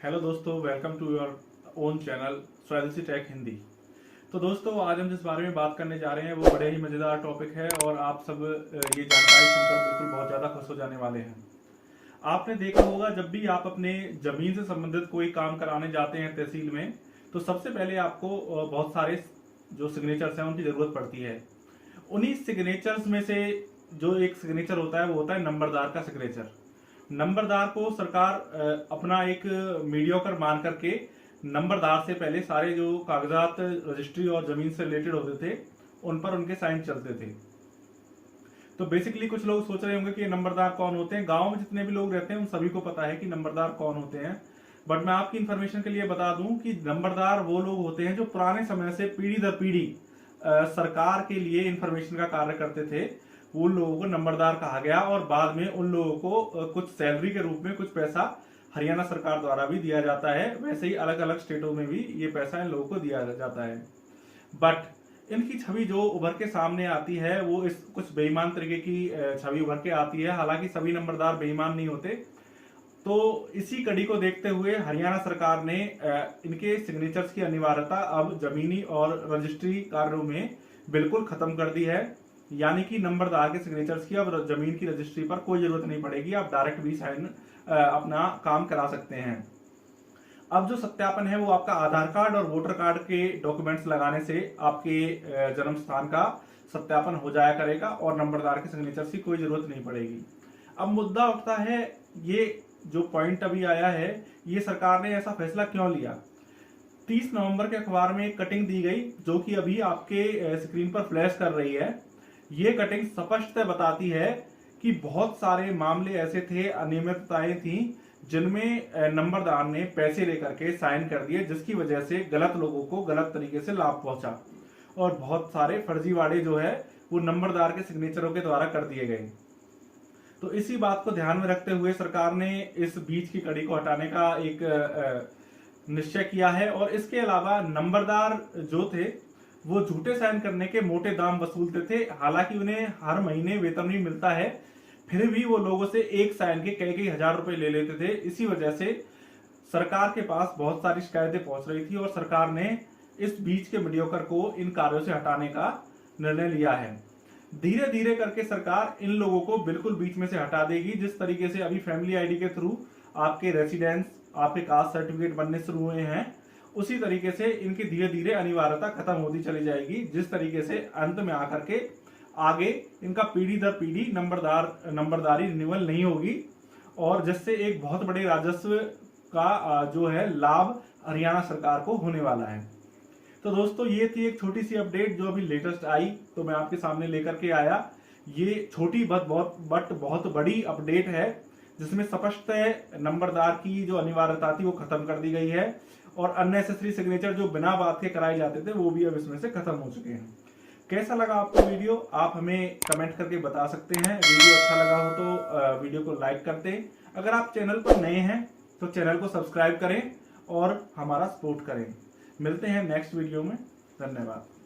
Hello दोस्तों, welcome to your own channel Swadeshi tech Hindi. तो दोस्तों, आज हम जिस बारे में बात करने जा रहे हैं वो बड़े ही मज़ेदार टॉपिक है और आप सब ये जानकारी सुनकर बिल्कुल बहुत ज़्यादा खुश हो जाने वाले हैं। आपने देखा होगा, जब भी आप अपने ज़मीन से संबंधित कोई काम कराने जाते हैं तहसील में, तो सबसे पहले आपको बहुत सारे जो सिग्नेचर्स हैं उनकी ज़रूरत पड़ती है। उन्हीं सिग्नेचर्स में से जो एक सिग्नेचर होता है वो होता है नंबरदार का सिग्नेचर। नंबरदार को सरकार अपना एक मीडियोकर मान करके नंबरदार से पहले सारे जो कागजात रजिस्ट्री और जमीन से रिलेटेड होते थे उन पर उनके साइन चलते थे। तो बेसिकली कुछ लोग सोच रहे होंगे कि नंबरदार कौन होते हैं। गांव में जितने भी लोग रहते हैं उन सभी को पता है कि नंबरदार कौन होते हैं, बट मैं आपकी इंफॉर्मेशन के लिए बता दूं कि नंबरदार वो लोग होते हैं जो पुराने समय से पीढ़ी दर पीढ़ी सरकार के लिए इंफॉर्मेशन का कार्य करते थे। उन लोगों को नंबरदार कहा गया और बाद में उन लोगों को कुछ सैलरी के रूप में कुछ पैसा हरियाणा सरकार द्वारा भी दिया जाता है। वैसे ही अलग अलग स्टेटों में भी ये पैसा इन लोगों को दिया जाता है। बट इनकी छवि जो उभर के सामने आती है वो इस कुछ बेईमान तरीके की छवि उभर के आती है। हालांकि सभी नंबरदार बेईमान नहीं होते। तो इसी कड़ी को देखते हुए हरियाणा सरकार ने इनके सिग्नेचर्स की अनिवार्यता अब जमीनी और रजिस्ट्री कार्यों में बिल्कुल खत्म कर दी है। यानी कि नंबरदार के सिग्नेचर्स की अब जमीन की रजिस्ट्री पर कोई जरूरत नहीं पड़ेगी। आप डायरेक्ट भी साइन अपना काम करा सकते हैं। अब जो सत्यापन है वो आपका आधार कार्ड और वोटर कार्ड के डॉक्यूमेंट्स लगाने से आपके जन्म स्थान का सत्यापन हो जाया करेगा और नंबरदार के सिग्नेचर्स की कोई जरूरत नहीं पड़ेगी। अब मुद्दा उठता है, ये जो पॉइंट अभी आया है, ये सरकार ने ऐसा फैसला क्यों लिया। 30 नवंबर के अखबार में एक कटिंग दी गई जो कि अभी आपके स्क्रीन पर फ्लैश कर रही है। ये कटिंग स्पष्टतः बताती है कि बहुत सारे मामले ऐसे थे, अनियमितताएं थी, जिनमें नंबरदार ने पैसे लेकर के साइन कर दिए, जिसकी वजह से गलत लोगों को गलत तरीके से लाभ पहुंचा और बहुत सारे फर्जीवाड़े जो है वो नंबरदार के सिग्नेचरों के द्वारा कर दिए गए। तो इसी बात को ध्यान में रखते हुए सरकार ने इस बीच की कड़ी को हटाने का एक निश्चय किया है। और इसके अलावा नंबरदार जो थे वो झूठे साइन करने के मोटे दाम वसूलते थे। हालांकि उन्हें हर महीने वेतन भी मिलता है, फिर भी वो लोगों से एक साइन के कई हजार रुपए ले लेते थे। इसी वजह से सरकार के पास बहुत सारी शिकायतें पहुंच रही थी और सरकार ने इस बीच के मीडियोकर को इन कार्यों से हटाने का निर्णय लिया है। धीरे धीरे करके सरकार इन लोगों को बिल्कुल बीच में से हटा देगी। जिस तरीके से अभी फैमिली आईडी के थ्रू आपके रेसिडेंस, आपके कास्ट सर्टिफिकेट बनने शुरू हुए हैं, उसी तरीके से इनकी धीरे धीरे अनिवार्यता खत्म होती चली जाएगी। जिस तरीके से अंत में आकर के आगे इनका पीढ़ी दर पीढ़ी नंबरदारी रिन्यूअल नहीं होगी और जिससे एक बहुत बड़े राजस्व का जो है लाभ हरियाणा सरकार को होने वाला है। तो दोस्तों, ये थी एक छोटी सी अपडेट जो अभी लेटेस्ट आई, तो मैं आपके सामने लेकर के आया। ये छोटी बट बहुत बड़ी अपडेट है जिसमें स्पष्ट नंबरदार की जो अनिवार्यता थी वो खत्म कर दी गई है और अननेसेसरी सिग्नेचर जो बिना बात के कराए जाते थे वो भी अब इसमें से खत्म हो चुके हैं। कैसा लगा आपको वीडियो, आप हमें कमेंट करके बता सकते हैं। वीडियो अच्छा लगा हो तो वीडियो को लाइक कर दें। अगर आप चैनल पर नए हैं तो चैनल को सब्सक्राइब करें और हमारा सपोर्ट करें। मिलते हैं नेक्स्ट वीडियो में। धन्यवाद।